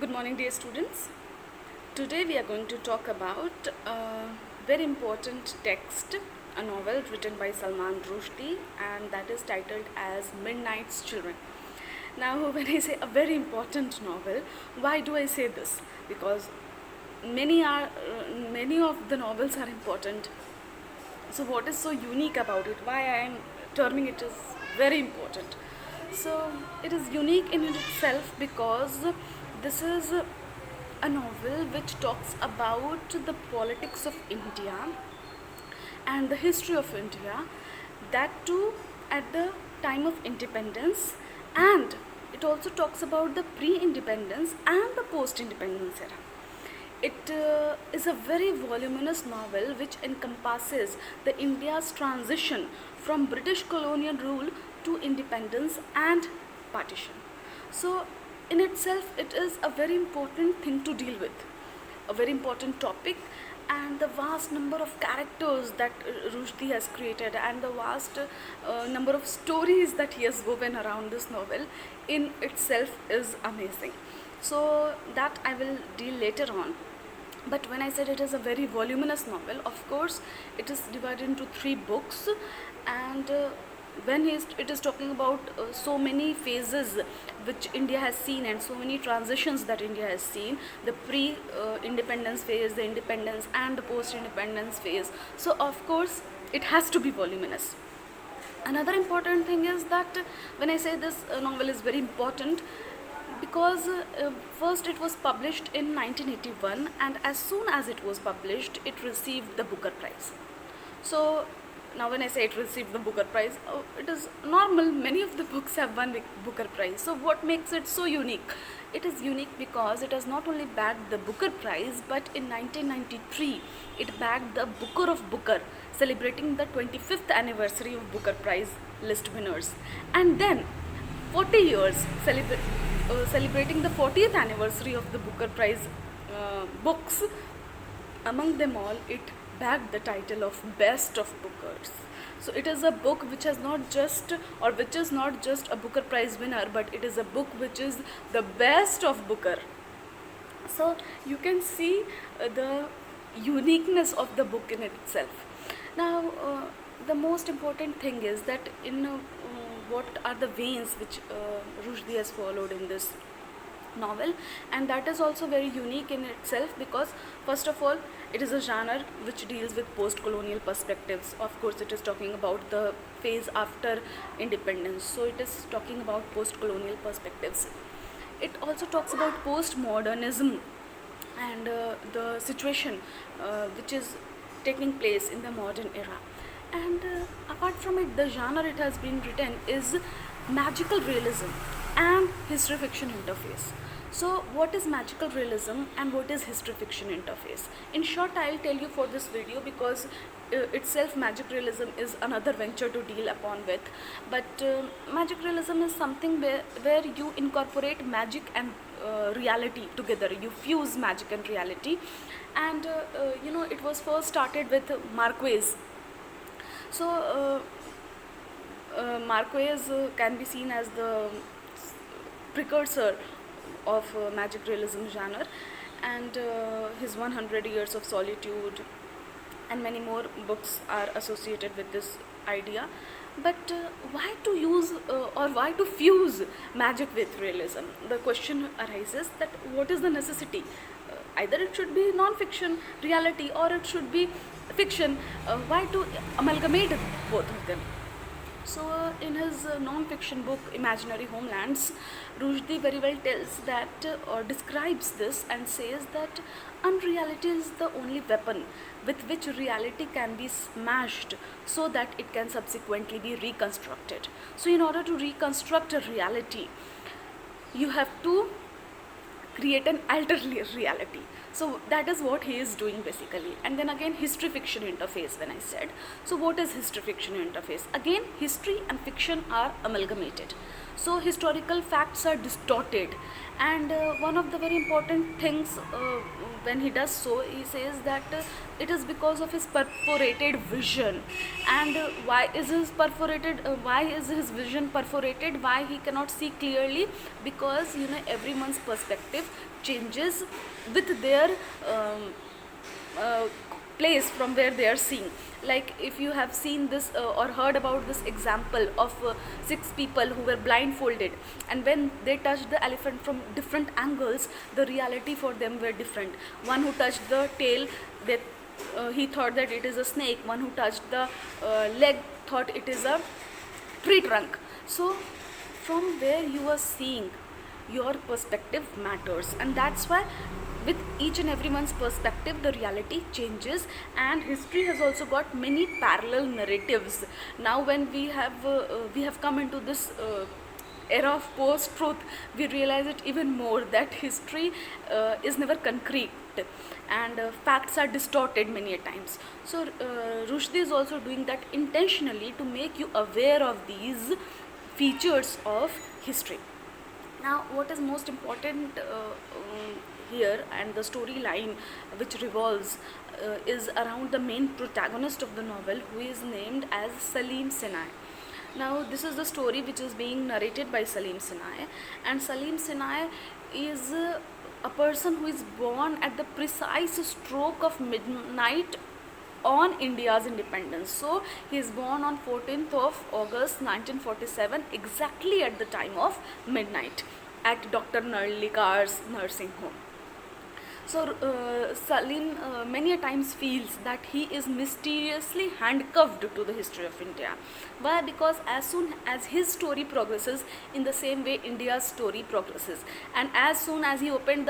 Good morning, dear students. Today we are going to talk about a very important text, a novel written by Salman Rushdie, and that is titled as Midnight's Children. Now, when I say a very important novel, why do I say this? Because many of the novels are important. So, what is so unique about it? Why I am terming it as very important? So, it is unique in itself because this is a novel which talks about the politics of India and the history of India, that too at the time of independence, and it also talks about the pre-independence and the post-independence era. It is a very voluminous novel which encompasses the India's transition from British colonial rule to independence and partition. So, in itself, it is a very important thing to deal with, a very important topic, and the vast number of characters that Rushdie has created, and the vast number of stories that he has woven around this novel in itself is amazing. So, that I will deal later on. But when I said it is a very voluminous novel, of course, it is divided into 3 books, and when it is talking about so many phases which India has seen and so many transitions that India has seen, the pre-independence phase, the independence and the post-independence phase. So of course it has to be voluminous. Another important thing is that when I say this novel is very important, because first it was published in 1981, and as soon as it was published it received the Booker Prize. So now when I say it received the Booker Prize, it is normal, many of the books have won the Booker Prize. So what makes it so unique? It is unique because it has not only bagged the Booker Prize, but in 1993 it bagged the Booker of Booker, celebrating the 25th anniversary of Booker Prize list winners, and then 40 years celebrating the 40th anniversary of the Booker Prize books. Among them all, it bagged the title of Best of Bookers. So it is a book which has not just, or which is not just a Booker Prize winner, but it is a book which is the best of Booker. So you can see the uniqueness of the book in itself. Now, the most important thing is that in what are the veins which Rushdie has followed in this novel, and that is also very unique in itself because first of all it is a genre which deals with post-colonial perspectives. Of course it is talking about the phase after independence, so it is talking about post-colonial perspectives. It also talks about postmodernism and the situation which is taking place in the modern era. And apart from it, the genre it has been written is magical realism and history fiction interface. So what is magical realism and what is history fiction interface? In short, I'll tell you for this video because itself magic realism is another venture to deal upon with. But magic realism is something where you incorporate magic and reality together. You fuse magic and reality. And it was first started with Marquez. So Marquez can be seen as the precursor of magic realism genre, and his 100 Years of Solitude and many more books are associated with this idea. But why to use or why to fuse magic with realism? The question arises that what is the necessity? Either it should be non-fiction reality or it should be fiction. Why to amalgamate both of them? So in his non-fiction book Imaginary Homelands, Rushdie very well tells that or describes this and says that unreality is the only weapon with which reality can be smashed so that it can subsequently be reconstructed. So in order to reconstruct a reality, you have to create an altered reality. So that is what he is doing basically. And then again, history fiction interface, when I said. So what is history fiction interface? Again, history and fiction are amalgamated. So historical facts are distorted, and one of the very important things when he does so, he says that it is because of his perforated vision. And why is his vision perforated? Why he cannot see clearly? Because everyone's perspective perspective changes with their uh, place from where they are seeing. Like if you have seen this or heard about this example of 6 people who were blindfolded, and when they touched the elephant from different angles, the reality for them were different. One who touched the tail, they he thought that it is a snake. One who touched the leg thought it is a tree trunk. So from where you are seeing, your perspective matters, and that's why with each and everyone's perspective the reality changes. And history has also got many parallel narratives. Now when we have come into this era of post-truth, we realize it even more that history is never concrete, and facts are distorted many a times. So Rushdie is also doing that intentionally to make you aware of these features of history. Now what is most important here, and the storyline which revolves is around the main protagonist of the novel, who is named as Salim Sinai. Now this is the story which is being narrated by Salim Sinai, and Salim Sinai is a person who is born at the precise stroke of midnight on India's independence. So he is born on 14th of August 1947, exactly at the time of midnight, at Dr. Narlikar's nursing home. So Salim many a times feels that he is mysteriously handcuffed to the history of India. Why? Because as soon as his story progresses, in the same way India's story progresses. And as soon as he opened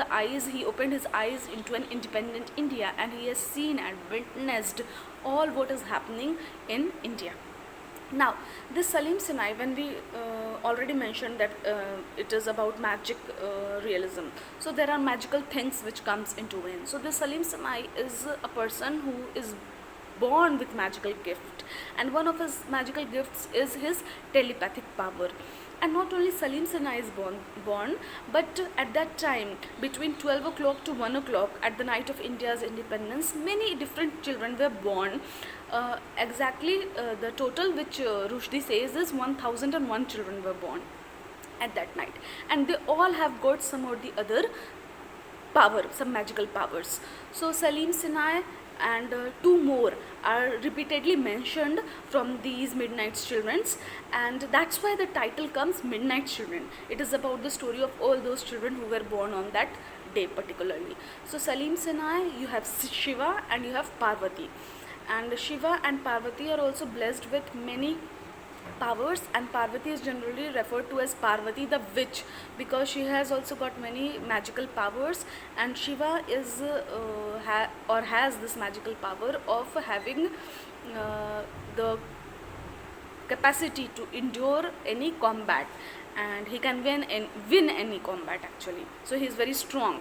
his eyes into an independent India, and he has seen and witnessed all what is happening in India. Now this Salim Sinai, when we already mentioned that it is about magic realism, so there are magical things which comes into in. So this Salim Sinai is a person who is born with magical gift, and one of his magical gifts is his telepathic power. And not only Salim Sinai is born, but at that time between 12 o'clock to 1 o'clock at the night of India's independence, many different children were born. Exactly the total which Rushdie says is 1001 children were born at that night, and they all have got some or the other power, some magical powers. So Salim Sinai and 2 more are repeatedly mentioned from these Midnight Children's, and that's why the title comes Midnight Children. It is about the story of all those children who were born on that day particularly. So Salim Sinai, you have Shiva and you have Parvati, and Shiva and Parvati are also blessed with many powers, and Parvati is generally referred to as Parvati the witch, because she has also got many magical powers, and Shiva is has this magical power of having the capacity to endure any combat, and he can win any combat actually. So he is very strong.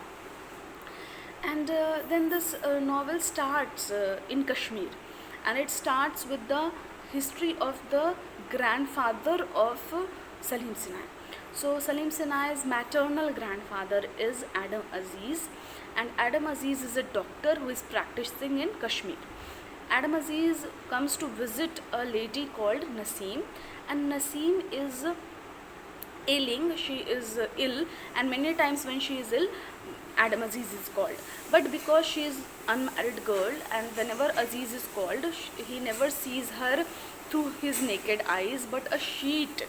And then this novel starts in Kashmir, and it starts with the history of the grandfather of Salim Sinai. So Salim Sinai's maternal grandfather is Adam Aziz, and Adam Aziz is a doctor who is practicing in Kashmir. Adam Aziz comes to visit a lady called Naseem, and Naseem is ailing, she is ill, and many times when she is ill, Adam Aziz is called. But because she is unmarried girl, and whenever Aziz is called, he never sees her through his naked eyes, but a sheet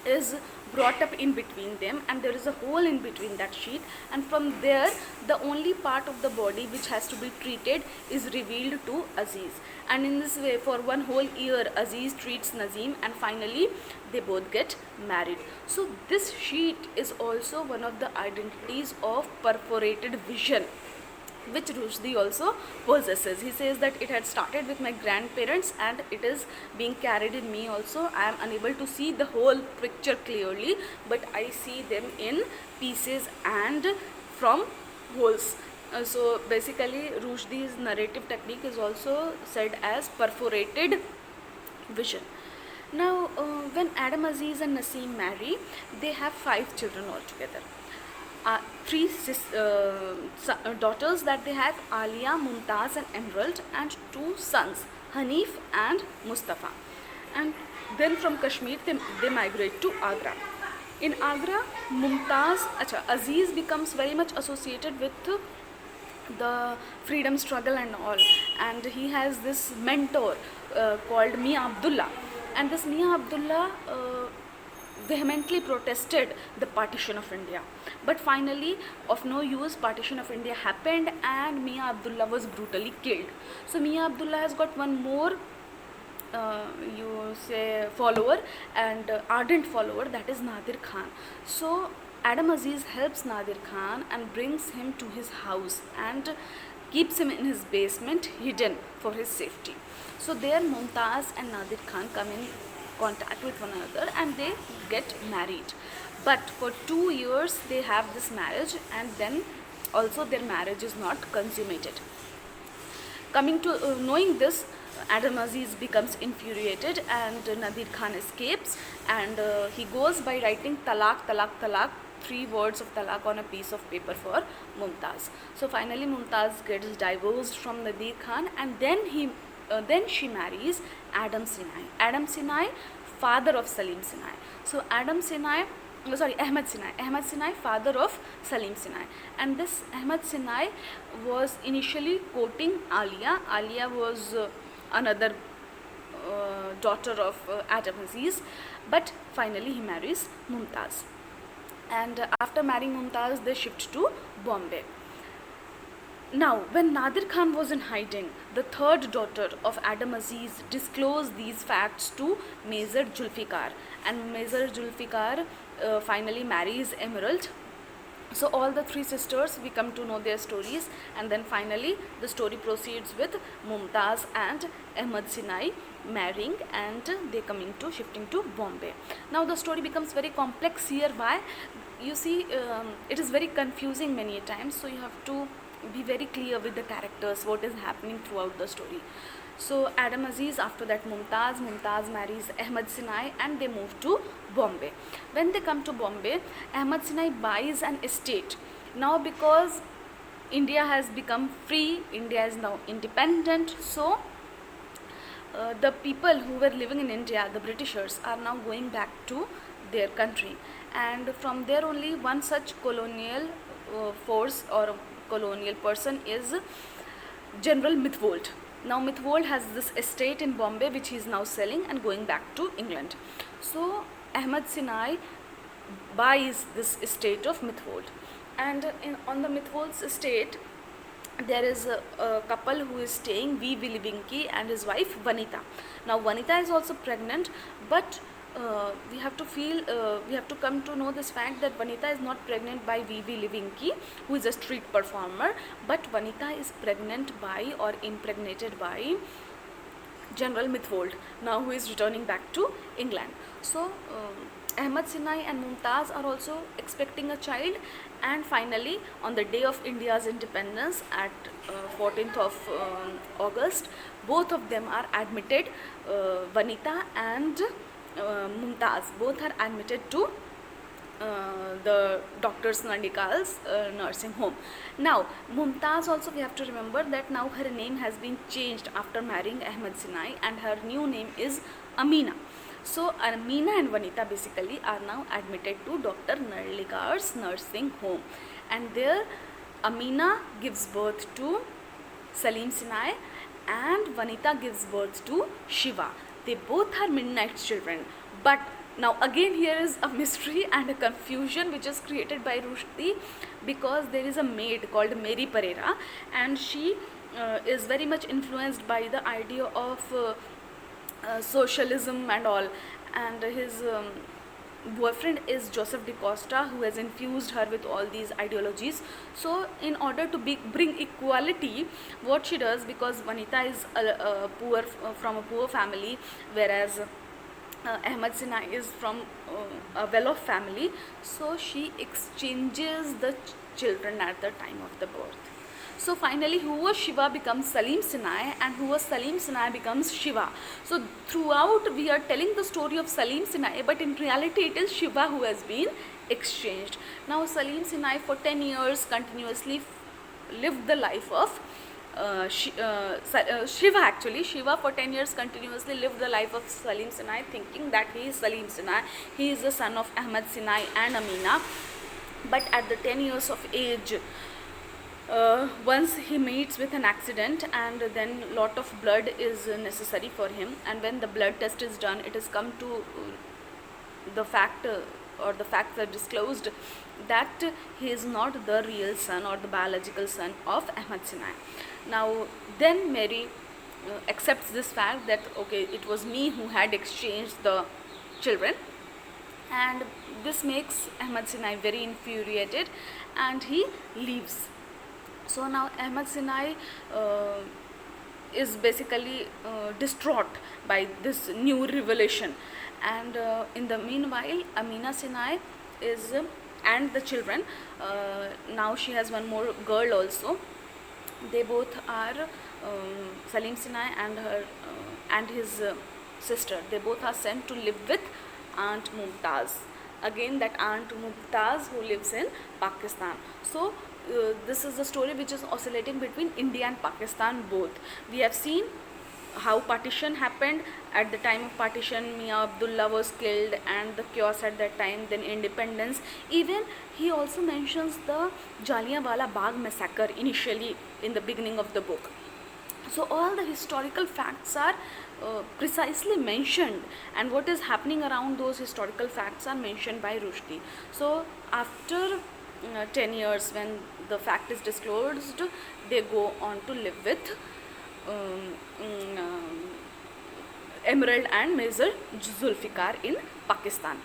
is brought up in between them, and there is a hole in between that sheet, and from there the only part of the body which has to be treated is revealed to Aziz. And in this way, for 1 whole year, Aziz treats Naseem, and finally they both get married. So this sheet is also one of the identities of perforated vision, which Rushdie also possesses. He says that it had started with my grandparents and it is being carried in me also. I am unable to see the whole picture clearly, but I see them in pieces and from holes. So basically Rushdie's narrative technique is also said as perforated vision. Now when Adam Aziz and Naseem marry, they have 5 children altogether. 3 daughters that they have, Alia, Mumtaz and Emerald, and 2 sons, Hanif and Mustafa. And then from Kashmir they migrate to Agra. In Agra, Aziz becomes very much associated with the freedom struggle and all, and he has this mentor called Mia Abdullah, and this Mia Abdullah vehemently protested the partition of India. But finally, of no use, partition of India happened and Mia Abdullah was brutally killed. So Mia Abdullah has got one more follower and ardent follower, that is Nadir Khan. So Adam Aziz helps Nadir Khan and brings him to his house and keeps him in his basement hidden for his safety. So there Mumtaz and Nadir Khan come in contact with one another and they get married. But for 2 years they have this marriage, and then also their marriage is not consummated. Coming to knowing this, Adam Aziz becomes infuriated and Nadir Khan escapes, and he goes by writing talaq, talaq, talaq, 3 words of talaq on a piece of paper for Mumtaz. So finally Mumtaz gets divorced from Nadir Khan, and then she marries Adam Sinai. Adam Sinai, father of Salim Sinai. So Ahmad Sinai, father of Salim Sinai. And this Ahmad Sinai was initially courting Alia. Alia was another daughter of Adam Aziz, but finally he marries Mumtaz. And after marrying Mumtaz, they shift to Bombay. Now, when Nadir Khan was in hiding, the third daughter of Adam Aziz disclosed these facts to Major Julfikar, and Major Julfikar finally marries Emerald. So all the 3 sisters, we come to know their stories, and then finally the story proceeds with Mumtaz and Ahmad Sinai marrying, and they shifting to Bombay. Now the story becomes very complex here. Why? You see, it is very confusing many times, so you have to be very clear with the characters, what is happening throughout the story. So Adam Aziz, after that Mumtaz marries Ahmad Sinai, and they move to Bombay. When they come to Bombay, Ahmad Sinai buys an estate. Now because India has become free, India is now independent, so the people who were living in India, the Britishers, are now going back to their country, and from there only one such colonial force or colonial person is General Mithwold. Now Mithwold has this estate in Bombay which he is now selling and going back to England. So Ahmad Sinai buys this estate of Mithwold, and on the Mithwold's estate there is a couple who is staying, V. Vilibinki and his wife Vanita. Now Vanita is also pregnant, but we have to come to know this fact that Vanita is not pregnant by V. Livinki, who is a street performer, but Vanita is pregnant by or impregnated by General Mithwold, now who is returning back to England. So Ahmad Sinai and Mumtaz are also expecting a child, and finally on the day of India's independence at 14th of August, both of them are admitted, Vanita and Mumtaz, both are admitted to the Doctors Nandikal's nursing home. Now Mumtaz also, we have to remember that now her name has been changed after marrying Ahmad Sinai, and her new name is Amina. So Amina and Vanita basically are now admitted to Dr. Narlikar's nursing home, and there Amina gives birth to Salim Sinai and Vanita gives birth to Shiva. They both are midnight children. But now again here is a mystery and a confusion which is created by Rushdie, because there is a maid called Mary Pereira, and she is very much influenced by the idea of socialism and all, and his boyfriend is Joseph D'Costa, who has infused her with all these ideologies. So in order to bring equality, what she does, because Vanita is from a poor family, whereas Ahmad Sinai is from a well-off family, so she exchanges the children at the time of the birth. So finally, who was Shiva becomes Salim Sinai, and who was Salim Sinai becomes Shiva. So throughout we are telling the story of Salim Sinai, but in reality it is Shiva who has been exchanged. Now Salim Sinai for 10 years continuously lived the life of Shiva actually. Shiva for 10 years continuously lived the life of Salim Sinai, thinking that he is Salim Sinai. He is the son of Ahmad Sinai and Amina. But at the 10 years of age, once he meets with an accident, and then lot of blood is necessary for him, and when the blood test is done, it has come to the fact or the facts are disclosed that he is not the real son or the biological son of Ahmad Sinai. Now then Mary accepts this fact that okay, it was me who had exchanged the children, and this makes Ahmad Sinai very infuriated and he leaves. So now Ahmad Sinai is basically distraught by this new revelation, and in the meanwhile Amina Sinai is and the children, now she has one more girl also. They both are Salim Sinai and her and his sister. They both are sent to live with Aunt Mumtaz. Again, that Aunt Mumtaz who lives in Pakistan. So this is the story which is oscillating between India and Pakistan both. We have seen how partition happened. At the time of partition, Mia Abdullah was killed and the chaos at that time, then independence. Even he also mentions the Jallianwala Bagh massacre initially in the beginning of the book. So all the historical facts are precisely mentioned, and what is happening around those historical facts are mentioned by Rushdie. So after 10 years, when the fact is disclosed, they go on to live with Emerald and Mirza Zulfikar in Pakistan.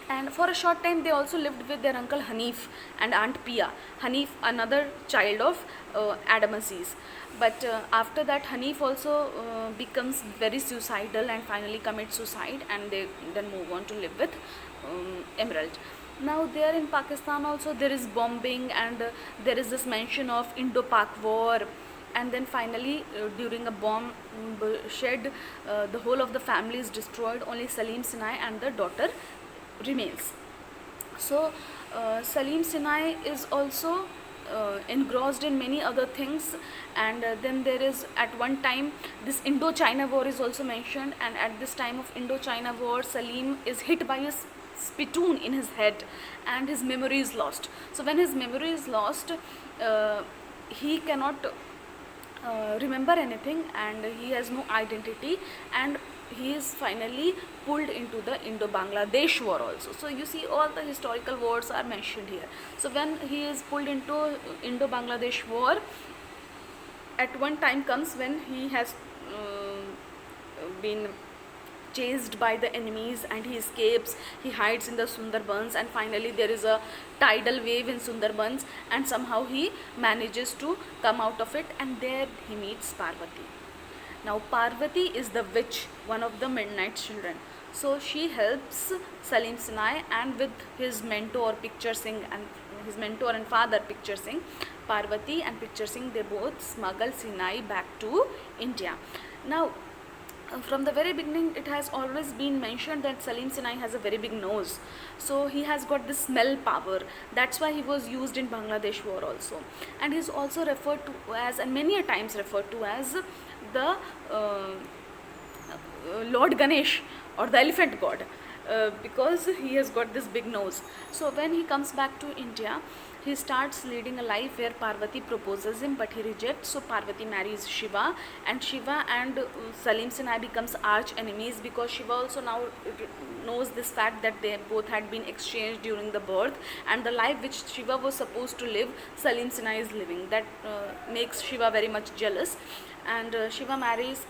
And for a short time they also lived with their uncle Hanif and Aunt Pia. Hanif, another child of Adam Aziz. But after that Hanif also becomes very suicidal and finally commits suicide, and they then move on to live with Emerald. Now there in Pakistan also there is bombing, and there is this mention of Indo-Pak war, and then finally during a bomb shed the whole of the family is destroyed. Only Salim Sinai and the daughter remains. So Salim Sinai is also engrossed in many other things, and then there is at one time this Indo-China war is also mentioned, and at this time of Indo-China war Salim is hit by a spittoon in his head and his memory is lost. So when his memory is lost, he cannot remember anything, and he has no identity, and he is finally pulled into the Indo-Bangladesh war also. So you see all the historical wars are mentioned here. So when he is pulled into Indo-Bangladesh war, at one time comes when he has been chased by the enemies and he escapes. He hides in the Sundarbans, and finally there is a tidal wave in Sundarbans, and somehow he manages to come out of it, and there he meets Parvati. Now Parvati is the witch, one of the Midnight Children. So she helps Salim Sinai, and with his mentor Picture Singh and his mentor and father Picture Singh, Parvati and Picture Singh, they both smuggle Sinai back to India. Now from the very beginning it has always been mentioned that Salim Sinai has a very big nose, so he has got this smell power. That's why he was used in Bangladesh war also, and he is also referred to as, and many a times referred to as, the Lord Ganesh or the elephant god, because he has got this big nose. So when he comes back to India, he starts leading a life where Parvati proposes him, but he rejects. So Parvati marries Shiva, and Shiva and Salim Sinai becomes arch enemies, because Shiva also now knows this fact that they both had been exchanged during the birth, and the life which Shiva was supposed to live, Salim Sinai is living. That makes Shiva very much jealous, and Shiva marries,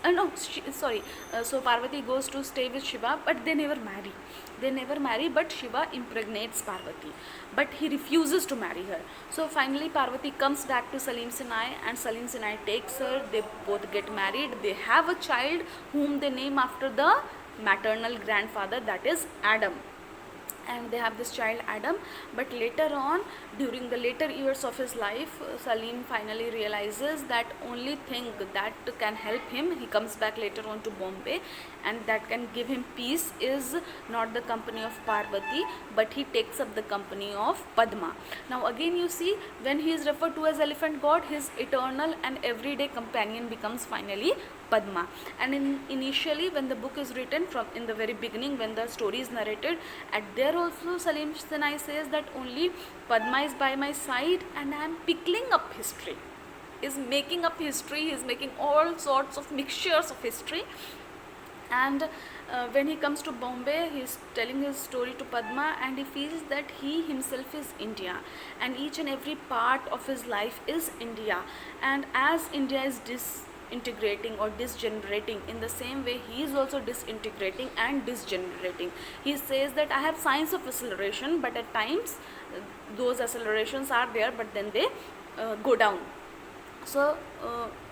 so Parvati goes to stay with Shiva, but they never marry, but Shiva impregnates Parvati, but he refuses to marry her. So finally Parvati comes back to Salim Sinai, and Salim Sinai takes her. They both get married. They have a child whom they name after the maternal grandfather, that is Adam. and they have this child Adam. But later on, during the later years of his life, Salim finally realizes that only thing that can help him, he comes back later on to Bombay, and that can give him peace is not the company of Parvati, but he takes up the company of Padma. Now again you see, when he is referred to as elephant god, his eternal and everyday companion becomes finally Padma. And initially when the book is written, from in the very beginning when the story is narrated, at there also Salim Sinai says that only Padma is by my side and I am pickling up history, is making up history, is making all sorts of mixtures of history. And when he comes to Bombay, he is telling his story to Padma, and he feels that he himself is India, and each and every part of his life is India. And as India is disintegrating or disgenerating, in the same way he is also disintegrating and disgenerating. He says that I have signs of acceleration, but at times those accelerations are there, but then they go down. So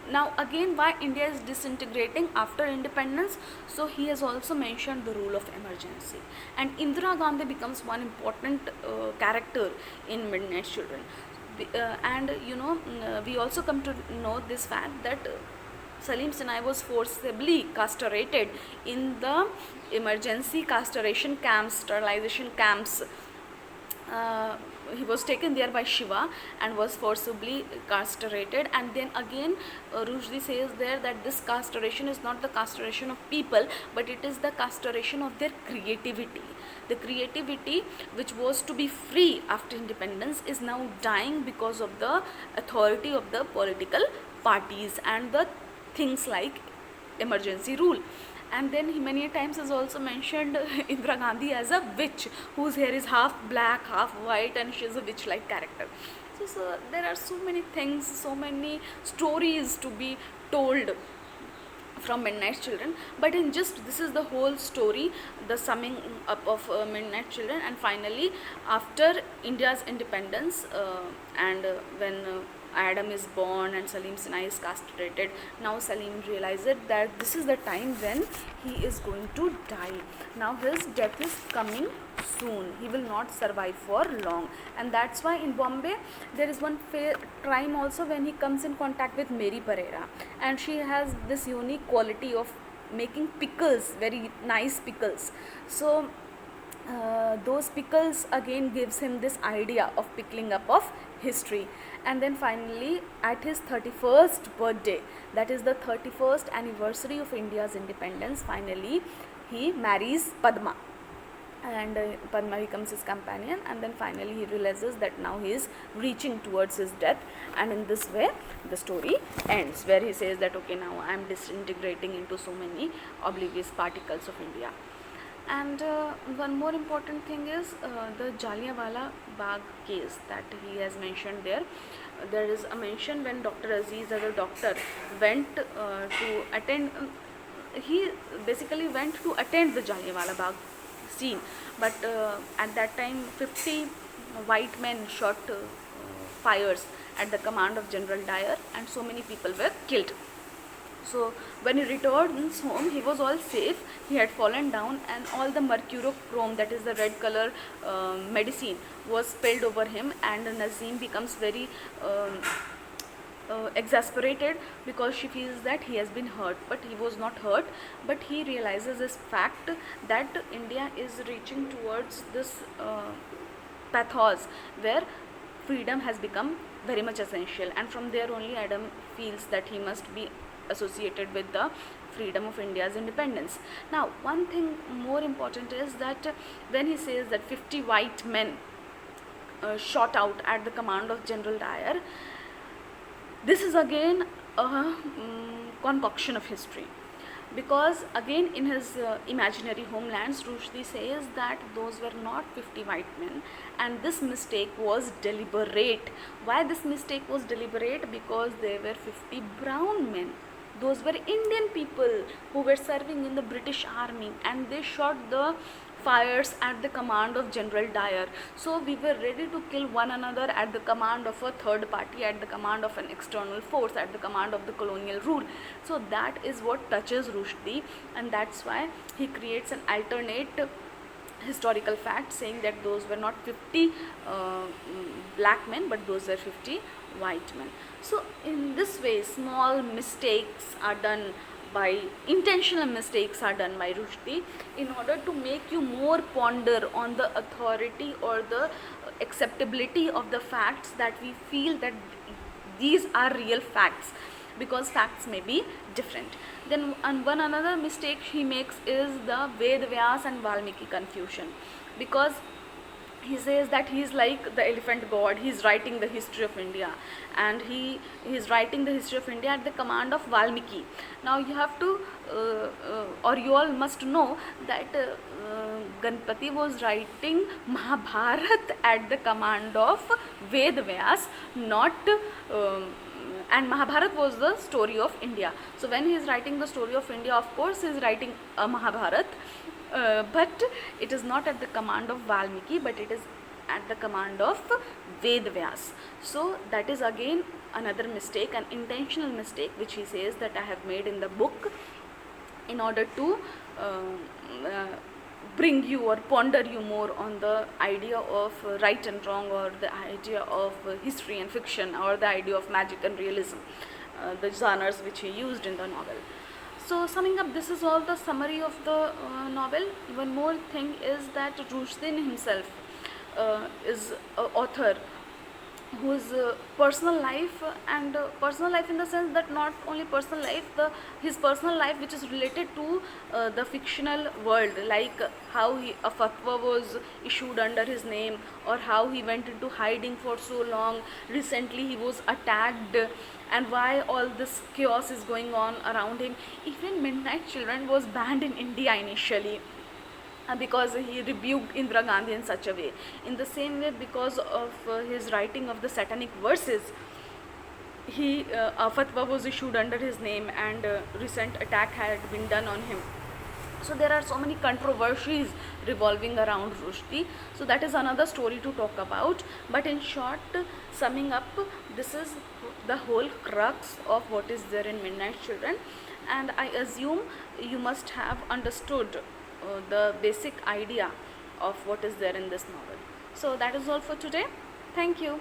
now again, why India is disintegrating after independence? So he has also mentioned the rule of emergency, and Indira Gandhi becomes one important character in Midnight Children. And we also come to know this fact that Salim Sinai was forcibly castrated in the emergency castration camps, sterilization camps. He was taken there by Shiva and was forcibly castrated. And then again Rushdie says there that this castration is not the castration of people, but it is the castration of their creativity. The creativity which was to be free after independence is now dying because of the authority of the political parties and the things like emergency rule. And then he many times has also mentioned Indira Gandhi as a witch whose hair is half black, half white, and she is a witch-like character. So there are so many things, so many stories to be told from Midnight Children. But in just, this is the whole story, the summing up of Midnight Children. And finally, after India's independence, and when Adam is born and Salim Sinai is castrated, now Salim realizes that this is the time when he is going to die. Now his death is coming soon, he will not survive for long. And that's why in Bombay there is one time also when he comes in contact with Mary Pereira, and she has this unique quality of making pickles, very nice pickles. So those pickles again gives him this idea of pickling up of history. And then finally at his 31st birthday, that is the 31st anniversary of India's independence, finally he marries Padma, and Padma becomes his companion. And then finally he realizes that now he is reaching towards his death, and in this way the story ends, where he says that okay, now I am disintegrating into so many oblivious particles of India. And one more important thing is the Jallianwala Bagh case that he has mentioned there. There is a mention when Dr. Aziz as a doctor went to attend, he basically went to attend the Jallianwala Bagh scene, but at that time 50 white men shot fires at the command of General Dyer, and so many people were killed. So when he returns home, he was all safe. He had fallen down, and all the mercurochrome, that is the red color medicine, was spilled over him. And Nazim becomes very exasperated because she feels that he has been hurt, but he was not hurt. But he realizes this fact that India is reaching towards this pathos where freedom has become very much essential, and from there only Adam feels that he must be associated with the freedom of India's independence. Now one thing more important is that when he says that 50 white men shot out at the command of General Dyer, this is again a concoction of history, because again in his imaginary homelands, Rushdie says that those were not 50 white men, and this mistake was deliberate. Why this mistake was deliberate? Because they were 50 brown men. Those were Indian people who were serving in the British army, and they shot the fires at the command of General Dyer. So we were ready to kill one another at the command of a third party, at the command of an external force, at the command of the colonial rule. So that is what touches Rushdie, and that's why he creates an alternate historical facts saying that those were not 50 black men, but those were 50 white men. So in this way, small mistakes are done by, intentional mistakes are done by Rushdie in order to make you more ponder on the authority or the acceptability of the facts, that we feel that these are real facts, because facts may be different. Then one another mistake he makes is the Ved Vyas and Valmiki confusion, because he says that he is like the elephant god, he is writing the history of India, and he is writing the history of India at the command of Valmiki. Now you have to or you all must know that Ganpati was writing Mahabharat at the command of Ved Vyas, not and Mahabharat was the story of India. So when he is writing the story of India, of course he is writing a Mahabharat, but it is not at the command of Valmiki, but it is at the command of Ved Vyas. So that is again another mistake, an intentional mistake, which he says that I have made in the book in order to bring you or ponder you more on the idea of right and wrong, or the idea of history and fiction, or the idea of magic and realism, the genres which he used in the novel. So summing up, this is all the summary of the novel. One more thing is that Rushdie himself is an author whose personal life, and personal life in the sense that not only personal life, his personal life which is related to the fictional world, like how a fatwa was issued under his name, or how he went into hiding for so long, recently he was attacked, and why all this chaos is going on around him. Even Midnight Children was banned in India initially, because he rebuked Indira Gandhi in such a way. In the same way, because of his writing of the satanic verses, a fatwa was issued under his name, and recent attack had been done on him. So there are so many controversies revolving around Rushdie. So that is another story to talk about. But in short, summing up, this is the whole crux of what is there in Midnight Children, and I assume you must have understood the basic idea of what is there in this novel. So that is all for today. Thank you.